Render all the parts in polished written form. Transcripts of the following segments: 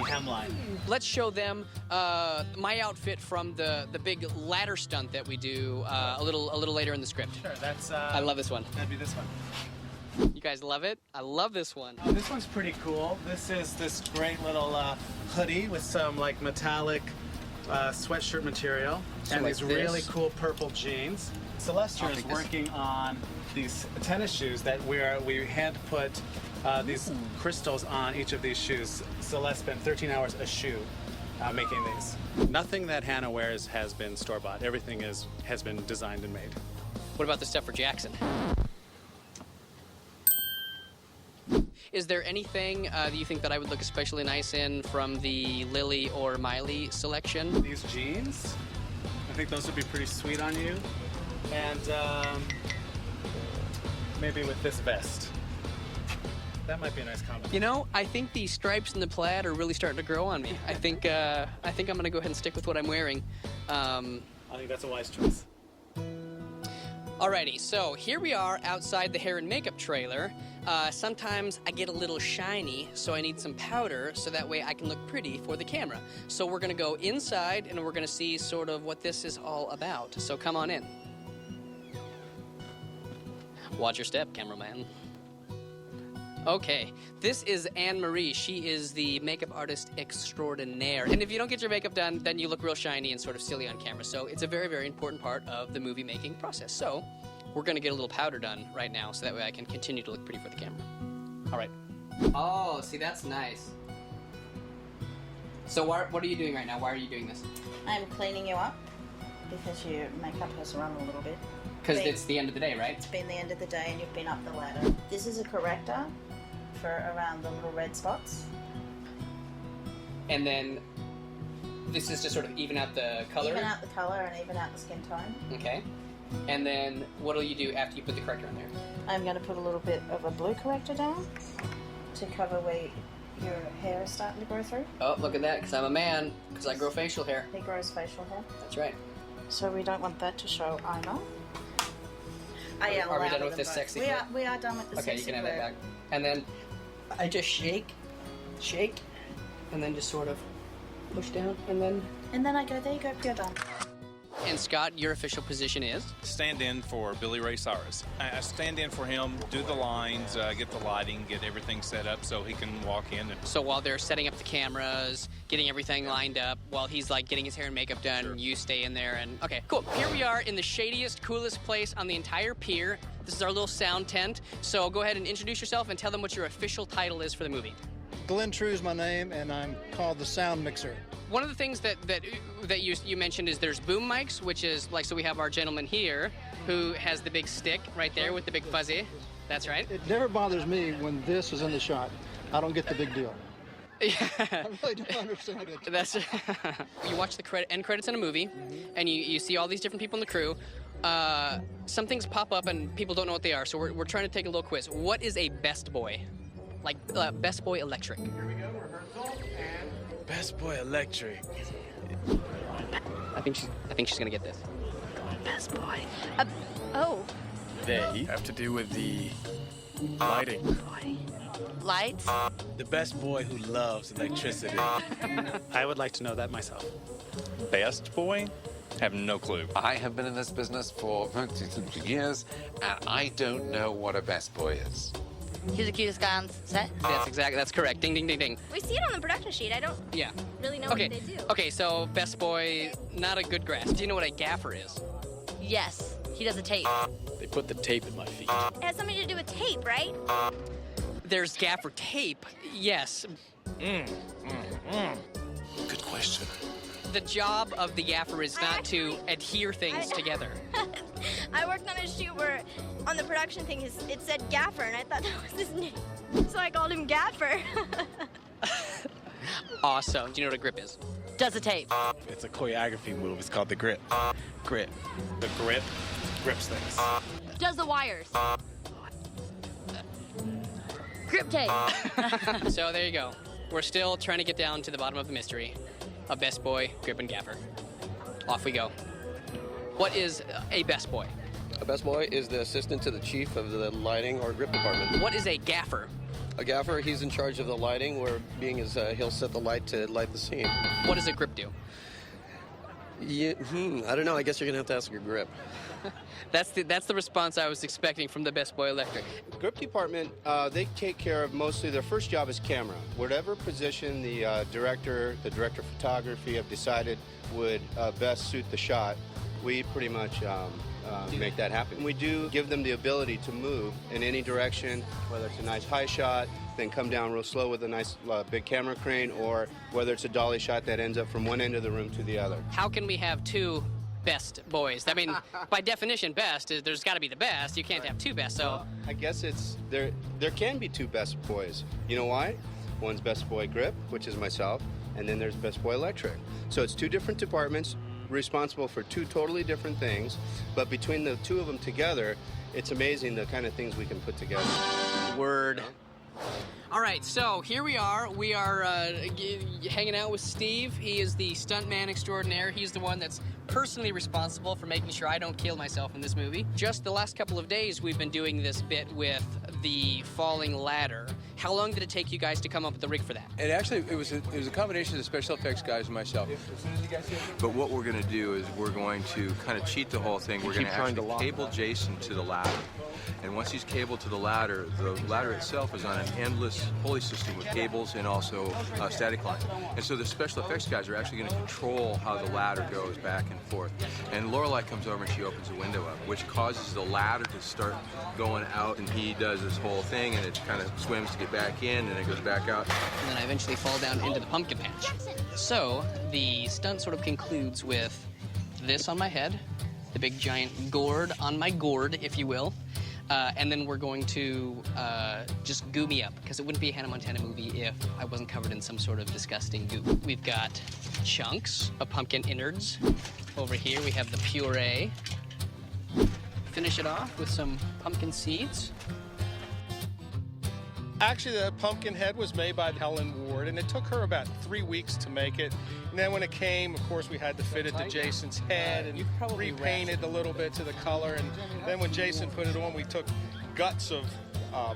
hemline. Let's show them my outfit from the big ladder stunt that we do a little later in the script. Sure, that's... I love this one. That'd be this one. You guys love it? I love this one. Oh, this one's pretty cool. This is this great little hoodie with some like metallic sweatshirt material and like these really this. cool purple jeans. Celestia is working on these tennis shoes that we hand put these crystals on each of these shoes. Celeste spent 13 hours a shoe making these. Nothing that Hannah wears has been store-bought. Everything has been designed and made. What about the stuff for Jackson? Is there anything that you think that I would look especially nice in from the Lily or Miley selection? These jeans, I think those would be pretty sweet on you. And maybe with this vest. That might be a nice combo. You know, I think the stripes and the plaid are really starting to grow on me. I think I'm gonna go ahead and stick with what I'm wearing. I think that's a wise choice. Alrighty, so here we are outside the hair and makeup trailer. Sometimes I get a little shiny, so I need some powder so that way I can look pretty for the camera. So we're gonna go inside and we're gonna see sort of what this is all about. So come on in. Watch your step, cameraman. Okay, this is Anne-Marie. She is the makeup artist extraordinaire. And if you don't get your makeup done, then you look real shiny and sort of silly on camera. So it's a very, very important part of the movie making process. So we're gonna get a little powder done right now so that way I can continue to look pretty for the camera. All right. Oh, see, that's nice. So what are you doing right now? Why are you doing this? I'm cleaning you up because your makeup has run a little bit. Because it's the end of the day, right? It's been the end of the day and you've been up the ladder. This is a corrector for around the little red spots. And then this is to sort of even out the color? Even out the color and even out the skin tone. Okay. And then what'll you do after you put the corrector in there? I'm going to put a little bit of a blue corrector down to cover where your hair is starting to grow through. Oh, look at that, because I'm a man, because I grow facial hair. He grows facial hair. That's right. So we don't want that to show either. Are we done with this sexy we clip? we are done with the sexy Okay, you can have clip. that back. And then I just shake, and then just sort of push down, and then... And then I go, there you go, you're done. And Scott, your official position is? Stand in for Billy Ray Cyrus. I stand in for him, do the lines, get the lighting, get everything set up so he can walk in. So while they're setting up the cameras, getting everything lined up, while he's like getting his hair and makeup done, Sure. You stay in there and... Okay, cool. Here we are in the shadiest, coolest place on the entire pier. This is our little sound tent. So go ahead and introduce yourself and tell them what your official title is for the movie. Glenn True's my name, and I'm called the sound mixer. One of the things that you mentioned is there's boom mics, which is like, so we have our gentleman here who has the big stick right there with the big fuzzy. That's right. It never bothers me when this is in the shot. I don't get the big deal. Yeah. I really don't understand it. That's you watch the end credits in a movie, and you see all these different people in the crew. Some things pop up and people don't know what they are, so we're trying to take a little quiz. What is a best boy? Like Best Boy Electric. Here we go, rehearsal, and... Best Boy Electric. I think she's gonna get this. Best boy. Oh, They have to do with the lighting. lights? The best boy who loves electricity. I would like to know that myself. Best boy? Have no clue. I have been in this business for 22 years, and I don't know what a best boy is. He's the cutest guy on set. That's correct. Ding, ding, ding, ding. We see it on the production sheet. I don't Yeah. really know Okay. what they do. Okay, so Best Boy, not a good grasp. Do you know what a gaffer is? Yes, he does a tape. They put the tape in my feet. It has something to do with tape, right? There's gaffer tape, yes. Good question. The job of the gaffer is not to adhere things together. I worked on a shoot where on the production thing it said Gaffer, and I thought that was his name. So I called him Gaffer. Awesome. Do you know what a grip is? Does a tape. It's a choreography move. It's called the grip. Grip. The grip grips things. Does the wires. Grip tape. So there you go. We're still trying to get down to the bottom of the mystery of Best Boy, Grip, and Gaffer. Off we go. What is a Best Boy? A best boy is the assistant to the chief of the lighting or grip department. What is a gaffer? A gaffer, he's in charge of the lighting, where being is he'll set the light to light the scene. What does a grip do? Yeah, I don't know. I guess you're gonna have to ask your grip. That's the response I was expecting from the Best Boy Electric. Grip department, they take care of mostly their first job is camera. Whatever position the director of photography have decided would best suit the shot, we pretty much make that happen. We do give them the ability to move in any direction, whether it's a nice high shot, then come down real slow with a nice big camera crane, or whether it's a dolly shot that ends up from one end of the room to the other. How can we have two best boys? I mean, by definition, best is there's got to be the best. You can't have two best. So well, I guess it's there can be two best boys. You know why? One's Best Boy Grip, which is myself, and then there's Best Boy Electric. So it's two different departments responsible for two totally different things, but between the two of them together, it's amazing the kind of things we can put together. Word. You know? All right, so here we are. We are hanging out with Steve. He is the stuntman extraordinaire. He's the one that's personally responsible for making sure I don't kill myself in this movie. Just the last couple of days, we've been doing this bit with the falling ladder. How long did it take you guys to come up with the rig for that? It was a combination of the special effects guys and myself. But what we're going to do is we're going to kind of cheat the whole thing. We're going to actually cable Jason to the ladder. And once he's cabled to the ladder itself is on an endless pulley system with cables and also static line. And so the special effects guys are actually going to control how the ladder goes back and forth. And Lorelei comes over and she opens a window up, which causes the ladder to start going out, and he does this whole thing, and it kind of swims to get back in, and it goes back out. And then I eventually fall down into the pumpkin patch. So the stunt sort of concludes with this on my head, the big giant gourd on my gourd, if you will. And then we're going to just goo me up, because it wouldn't be a Hannah Montana movie if I wasn't covered in some sort of disgusting goo. We've got chunks of pumpkin innards. Over here we have the puree. Finish it off with some pumpkin seeds. Actually, the pumpkin head was made by Helen Ward, and it took her about 3 weeks to make it. And then when it came, of course, we had to fit it to Jason's head and repaint it a little bit to the color. And then when Jason put it on, we took guts of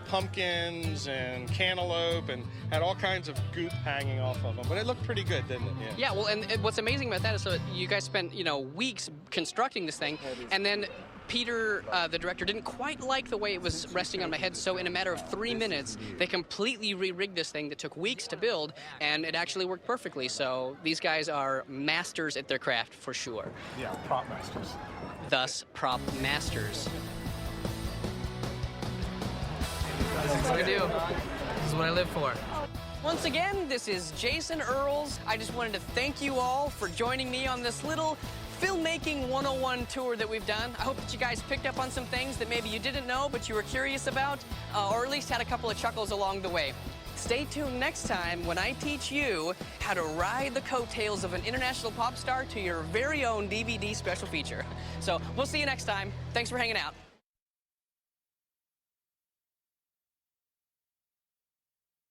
pumpkins and cantaloupe and had all kinds of goop hanging off of them. But it looked pretty good, didn't it? Yeah, well, and what's amazing about that is so you guys spent, weeks constructing this thing, and then Peter, the director, didn't quite like the way it was resting on my head, so in a matter of 3 minutes, they completely re-rigged this thing that took weeks to build, and it actually worked perfectly. So these guys are masters at their craft, for sure. Yeah, prop masters. Thus, prop masters. This is what I do. This is what I live for. Once again, this is Jason Earles. I just wanted to thank you all for joining me on this little filmmaking 101 tour that we've done. I hope that you guys picked up on some things that maybe you didn't know but you were curious about, or at least had a couple of chuckles along the way. Stay tuned next time when I teach you how to ride the coattails of an international pop star to your very own DVD special feature. So we'll see you next time. Thanks for hanging out.